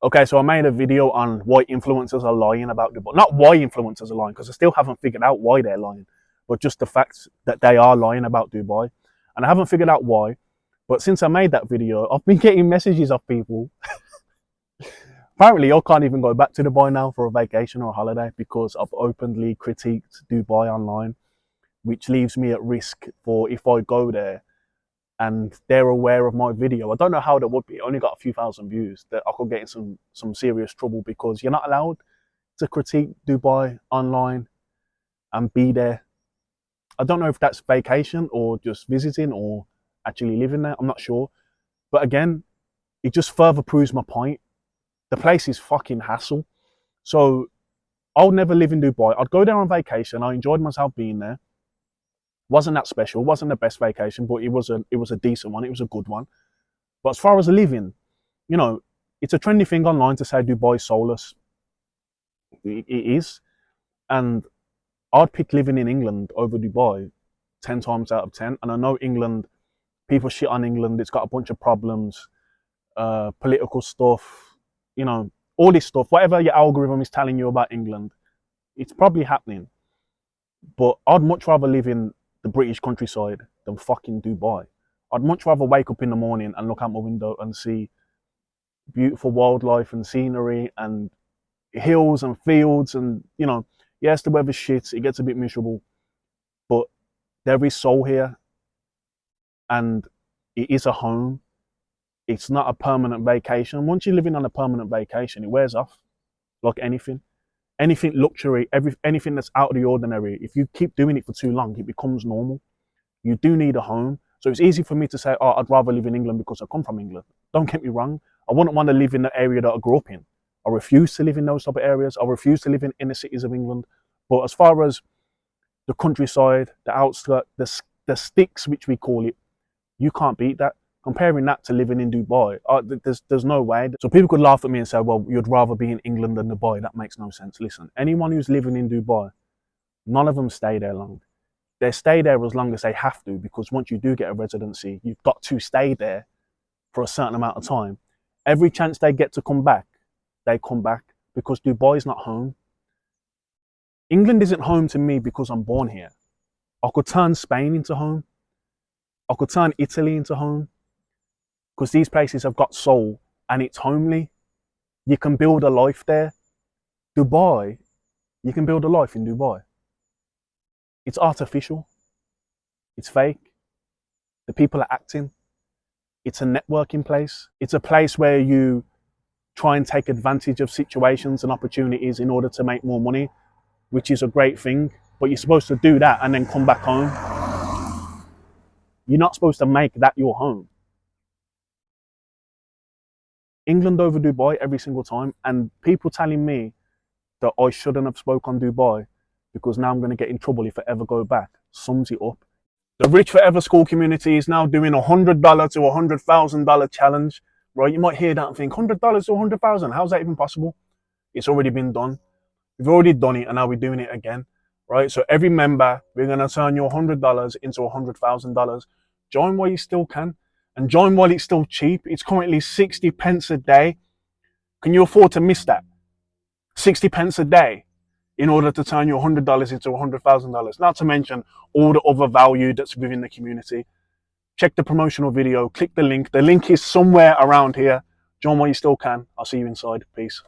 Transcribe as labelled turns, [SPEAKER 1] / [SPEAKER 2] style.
[SPEAKER 1] Okay, so I made a video on why influencers are lying about Dubai. Not why influencers are lying, because I still haven't figured out why they're lying, but just the fact that they are lying about Dubai. And I haven't figured out why. But since I made that video, I've been getting messages of people. Apparently, I can't even go back to Dubai now for a vacation or a holiday because I've openly critiqued Dubai online, which leaves me at risk for if I go there and they're aware of my video. I don't know how that would be. I only got a few thousand views. That I could get in some serious trouble because you're not allowed to critique Dubai online and be there. I don't know if that's vacation or just visiting or actually living there. I'm not sure. But again, it just further proves my point. The place is fucking hassle. So I'll never live in Dubai. I'd go there on vacation. I enjoyed myself being there. Wasn't that special, wasn't the best vacation, but it was a decent one, it was a good one. But as far as living, you know, it's a trendy thing online to say Dubai is soulless. It is. And I'd pick living in England over Dubai 10 times out of 10. And I know England, people shit on England, it's got a bunch of problems, political stuff, you know, all this stuff, whatever your algorithm is telling you about England, it's probably happening. But I'd much rather live in the British countryside than fucking Dubai. I'd much rather wake up in the morning and look out my window and see beautiful wildlife and scenery and hills and fields and, you know, yes, the weather's shit, it gets a bit miserable, but there is soul here and it is a home. It's not a permanent vacation. Once you're living on a permanent vacation, it wears off like anything. Anything luxury, anything that's out of the ordinary, if you keep doing it for too long, it becomes normal. You do need a home. So it's easy for me to say, oh, I'd rather live in England because I come from England. Don't get me wrong. I wouldn't want to live in the area that I grew up in. I refuse to live in those type of areas. I refuse to live in inner cities of England. But as far as the countryside, the outskirts, the sticks, which we call it, you can't beat that. Comparing that to living in Dubai, there's no way. So people could laugh at me and say, well, you'd rather be in England than Dubai. That makes no sense. Listen, anyone who's living in Dubai, none of them stay there long. They stay there as long as they have to, because once you do get a residency, you've got to stay there for a certain amount of time. Every chance they get to come back, they come back, because Dubai is not home. England isn't home to me because I'm born here. I could turn Spain into home. I could turn Italy into home. Because these places have got soul and it's homely. You can build a life there. Dubai, you can build a life in Dubai. It's artificial. It's fake. The people are acting. It's a networking place. It's a place where you try and take advantage of situations and opportunities in order to make more money, which is a great thing. But you're supposed to do that and then come back home. You're not supposed to make that your home. England over Dubai every single time, and people telling me that I shouldn't have spoke on Dubai because now I'm going to get in trouble if I ever go back sums it up. The Rich Forever School community is now doing $100 to $100,000 challenge, right? You might hear that and think $100 to $100,000. How's that even possible? It's already been done. We've already done it, and now we're doing it again, right? So every member, we're going to turn your $100 into $100,000. Join while you still can. And join while it's still cheap. It's currently 60 pence a day. Can you afford to miss that? 60 pence a day in order to turn your $100 into $100,000. Not to mention all the other value that's within the community. Check the promotional video. Click the link. The link is somewhere around here. Join while you still can. I'll see you inside. Peace.